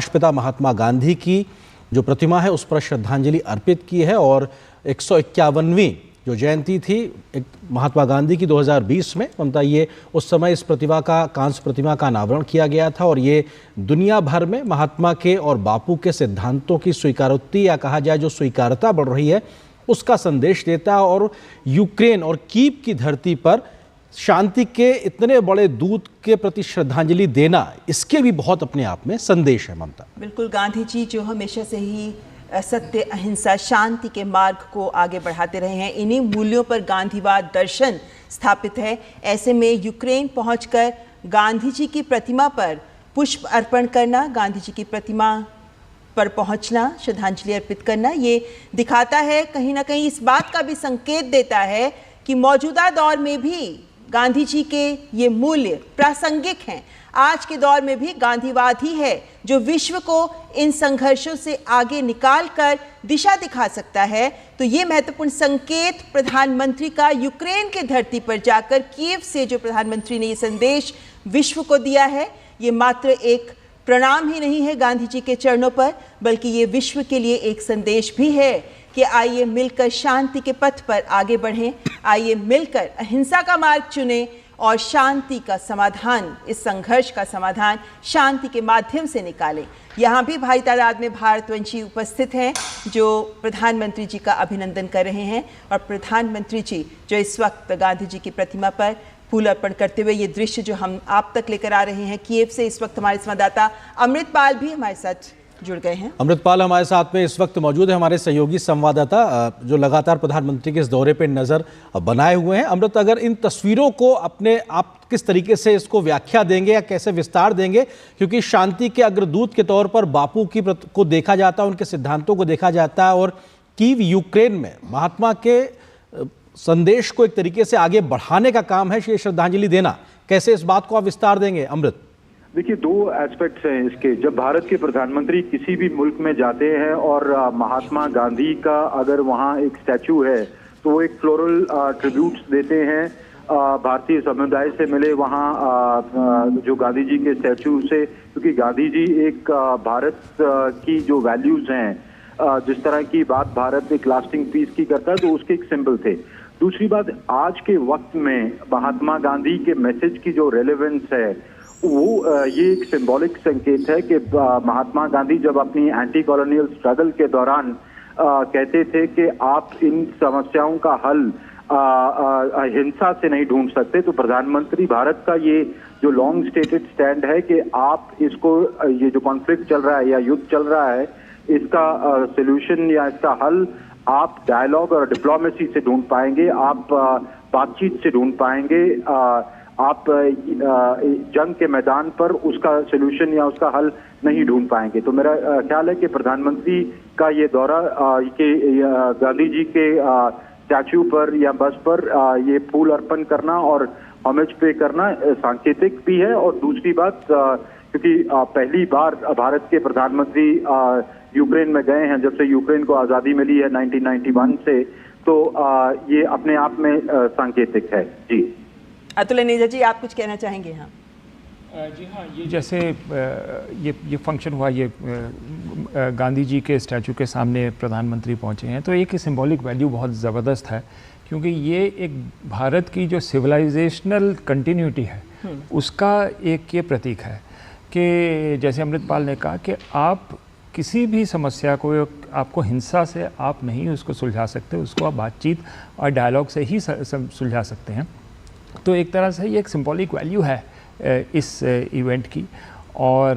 राष्ट्रपिता महात्मा गांधी की जो प्रतिमा है उस पर श्रद्धांजलि अर्पित की है और 151वीं जो जयंती थी महात्मा गांधी की 2020 में ममता, ये उस समय इस प्रतिमा का कांस्य प्रतिमा का अनावरण किया गया था और ये दुनिया भर में महात्मा के और बापू के सिद्धांतों की स्वीकारोक्ति या कहा जाए जो स्वीकारता बढ़ रही है उसका संदेश देता है। और यूक्रेन और कीव की धरती पर शांति के इतने बड़े दूत के प्रति श्रद्धांजलि देना, इसके भी बहुत अपने आप में संदेश है ममता। बिल्कुल, गांधी जी जो हमेशा से ही सत्य, अहिंसा, शांति के मार्ग को आगे बढ़ाते रहे हैं, इन्हीं मूल्यों पर गांधीवाद दर्शन स्थापित है। ऐसे में यूक्रेन पहुंचकर गांधी जी की प्रतिमा पर पुष्प अर्पण करना, गांधी जी की प्रतिमा पर पहुंचना, श्रद्धांजलि अर्पित करना, ये दिखाता है, कहीं ना कहीं इस बात का भी संकेत देता है कि मौजूदा दौर में भी गांधी जी के ये मूल्य प्रासंगिक हैं। आज के दौर में भी गांधीवाद ही है जो विश्व को इन संघर्षों से आगे निकाल कर दिशा दिखा सकता है। तो ये महत्वपूर्ण संकेत प्रधानमंत्री का यूक्रेन के धरती पर जाकर कीव से जो प्रधानमंत्री ने ये संदेश विश्व को दिया है, ये मात्र एक प्रणाम ही नहीं है गांधी जी के चरणों पर, बल्कि ये विश्व के लिए एक संदेश भी है कि आइए मिलकर शांति के पथ पर आगे बढ़ें, आइए मिलकर अहिंसा का मार्ग चुनें और शांति का समाधान, इस संघर्ष का समाधान शांति के माध्यम से निकालें। यहाँ भी भारी तादाद में भारतवंशी उपस्थित हैं जो प्रधानमंत्री जी का अभिनंदन कर रहे हैं और प्रधानमंत्री जी जो इस वक्त गांधी जी की प्रतिमा पर फूल अर्पण करते हुए ये दृश्य जो हम आप तक लेकर आ रहे हैं कीव से, इस वक्त हमारे संवाददाता अमृतपाल भी हमारे साथ जुड़ गए हैं। अमृतपाल हमारे साथ में इस वक्त मौजूद है, हमारे सहयोगी संवाददाता जो लगातार प्रधानमंत्री के इस दौरे पे नजर बनाए हुए हैं। अमृत, अगर इन तस्वीरों को अपने आप किस तरीके से इसको व्याख्या देंगे या कैसे विस्तार देंगे, क्योंकि शांति के अग्रदूत के तौर पर बापू को देखा जाता है, उनके सिद्धांतों को देखा जाता है और कीव यूक्रेन में महात्मा के संदेश को एक तरीके से आगे बढ़ाने का काम है ये श्रद्धांजलि देना, कैसे इस बात को आप विस्तार देंगे अमृत? देखिए, दो एस्पेक्ट्स हैं इसके। जब भारत के प्रधानमंत्री किसी भी मुल्क में जाते हैं और महात्मा गांधी का अगर वहाँ एक स्टैचू है तो वो एक फ्लोरल ट्रिब्यूट्स देते हैं भारतीय समुदाय से मिले वहाँ जो गांधी जी के स्टैचू से, क्योंकि गांधी जी एक भारत की जो वैल्यूज हैं, जिस तरह की बात भारत एक लास्टिंग पीस की करता है, तो उसके एक सिंबल थे। दूसरी बात, आज के वक्त में महात्मा गांधी के मैसेज की जो रेलेवेंस है वो ये एक सिंबॉलिक संकेत है कि महात्मा गांधी जब अपनी एंटी कॉलोनियल स्ट्रगल के दौरान कहते थे कि आप इन समस्याओं का हल हिंसा से नहीं ढूंढ सकते, तो प्रधानमंत्री भारत का ये जो लॉन्ग स्टेटेड स्टैंड है कि आप इसको, ये जो कॉन्फ्लिक्ट चल रहा है या युद्ध चल रहा है, इसका सोल्यूशन या इसका हल आप डायलॉग और डिप्लोमेसी से ढूंढ पाएंगे, आप बातचीत से ढूंढ पाएंगे, आप जंग के मैदान पर उसका सोल्यूशन या उसका हल नहीं ढूंढ पाएंगे। तो मेरा ख्याल है कि प्रधानमंत्री का ये दौरा के गांधी जी के स्टैचू पर या बस पर ये फूल अर्पण करना और होमेज पे करना सांकेतिक भी है। और दूसरी बात, क्योंकि पहली बार भारत के प्रधानमंत्री यूक्रेन में गए हैं जब से यूक्रेन को आज़ादी मिली है 1991 से, तो ये अपने आप में सांकेतिक है। जी अतुल नेजा जी, आप कुछ कहना चाहेंगे? हाँ जी हाँ, ये जैसे ये फंक्शन हुआ, ये गांधी जी के स्टैचू के सामने प्रधानमंत्री पहुंचे हैं, तो एक सिंबॉलिक वैल्यू बहुत ज़बरदस्त है, क्योंकि ये एक भारत की जो सिविलाइजेशनल कंटिन्यूटी है उसका एक ये प्रतीक है कि जैसे अमृतपाल ने कहा कि आप किसी भी समस्या को, आपको हिंसा से आप नहीं उसको सुलझा सकते, उसको आप बातचीत और डायलॉग से ही सुलझा सकते हैं। तो एक तरह से ये एक सिंबॉलिक वैल्यू है इस इवेंट की। और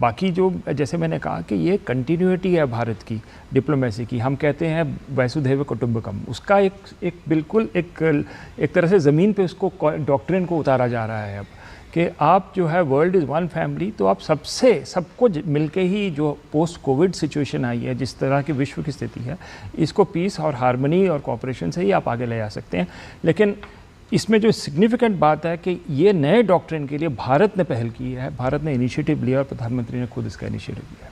बाकी जो जैसे मैंने कहा कि ये कंटिन्यूटी है भारत की डिप्लोमेसी की, हम कहते हैं वसुधैव कुटुंबकम, उसका एक बिल्कुल एक तरह से ज़मीन पे उसको डॉक्ट्रिन को उतारा जा रहा है अब कि आप जो है वर्ल्ड इज़ वन फैमिली, तो आप सबको मिलके ही जो पोस्ट कोविड सिचुएशन आई है, जिस तरह की विश्व की स्थिति है, इसको पीस और हार्मनी और कोऑपरेशन से ही आप आगे ले जा सकते हैं। लेकिन इसमें जो सिग्निफिकेंट बात है कि ये नए डॉक्ट्रिन के लिए भारत ने पहल की है, भारत ने इनिशिएटिव लिया और प्रधानमंत्री ने खुद इसका इनिशिएटिव लिया।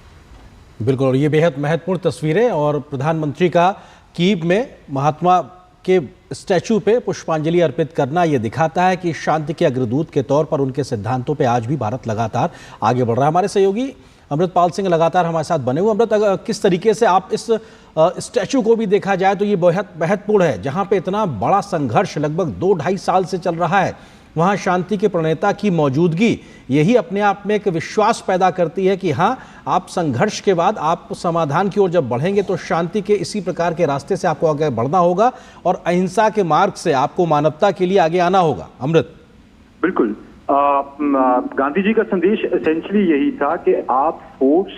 बिल्कुल, और ये बेहद महत्वपूर्ण तस्वीरें और प्रधानमंत्री का कीव में महात्मा के स्टैचू पे पुष्पांजलि अर्पित करना, ये दिखाता है कि शांति के अग्रदूत के तौर पर उनके सिद्धांतों पे आज भी भारत लगातार आगे बढ़ रहा है। हमारे सहयोगी अमृतपाल सिंह लगातार हमारे साथ बने हुए। अमृत, किस तरीके से आप इस स्टैचू को भी देखा जाए तो ये बेहद महत्वपूर्ण है, जहाँ पे इतना बड़ा संघर्ष लगभग 2-2.5 साल से चल रहा है, वहाँ शांति के प्रणेता की मौजूदगी यही अपने आप में एक विश्वास पैदा करती है कि हाँ, आप संघर्ष के बाद आप समाधान की ओर जब बढ़ेंगे तो शांति के इसी प्रकार के रास्ते से आपको आगे बढ़ना होगा और अहिंसा के मार्ग से आपको मानवता के लिए आगे आना होगा। अमृत, बिल्कुल, गांधी जी का संदेश एसेंशियली यही था कि आप फोर्स,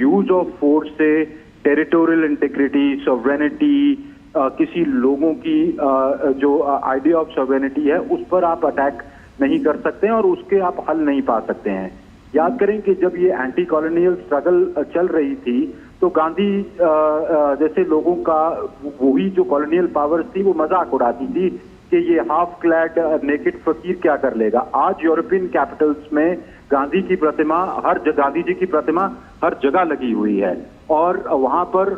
यूज ऑफ फोर्स से टेरिटोरियल इंटीग्रिटी, सॉवरेनिटी, किसी लोगों की जो आइडिया ऑफ सॉवरेनिटी है उस पर आप अटैक नहीं कर सकते हैं और उसके आप हल नहीं पा सकते हैं। याद करें कि जब ये एंटी कॉलोनियल स्ट्रगल चल रही थी तो गांधी जैसे लोगों का वही जो कॉलोनियल पावर्स थी वो मजाक उड़ाती थी कि ये हाफ क्लैड नेकेड फकीर क्या कर लेगा। आज यूरोपियन कैपिटल्स में गांधी जी की प्रतिमा हर जगह लगी हुई है और वहां पर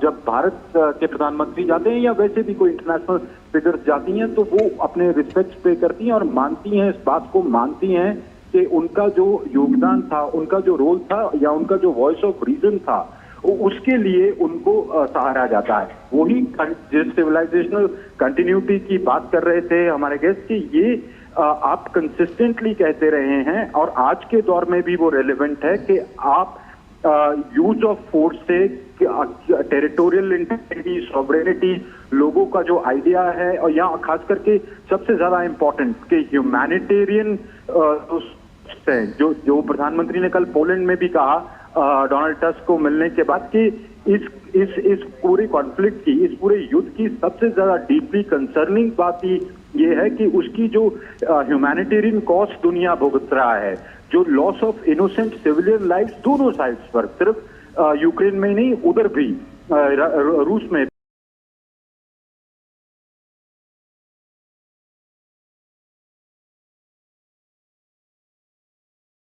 जब भारत के प्रधानमंत्री जाते हैं या वैसे भी कोई इंटरनेशनल फिगर्स जाती हैं तो वो अपने रिस्पेक्ट पे करती हैं और मानती हैं, इस बात को मानती हैं कि उनका जो योगदान था, उनका जो रोल था या उनका जो वॉइस ऑफ रीजन था उसके लिए उनको सहारा जाता है। वही जिस सिविलाइजेशनल कंटिन्यूटी की बात कर रहे थे हमारे गेस्ट कि ये आप कंसिस्टेंटली कहते रहे हैं और आज के दौर में भी वो रेलेवेंट है कि आप यूज ऑफ फोर्स से टेरिटोरियल इंटीग्रिटी, सॉवरेनिटी, लोगों का जो आइडिया है और यहाँ खास करके सबसे ज्यादा इम्पोर्टेंट कि ह्यूमैनिटेरियन जो प्रधानमंत्री ने कल पोलैंड में भी कहा डोनाल्ड टस्क को मिलने के बाद कि इस पूरे कॉन्फ्लिक्ट की, इस पूरे युद्ध की सबसे ज्यादा डीपली कंसर्निंग बात ये है कि उसकी जो ह्यूमैनिटेरियन कॉस्ट दुनिया भुगत रहा है, जो loss of innocent civilian life दोनों साइड्स पर, सिर्फ यूक्रेन में नहीं उधर भी रूस में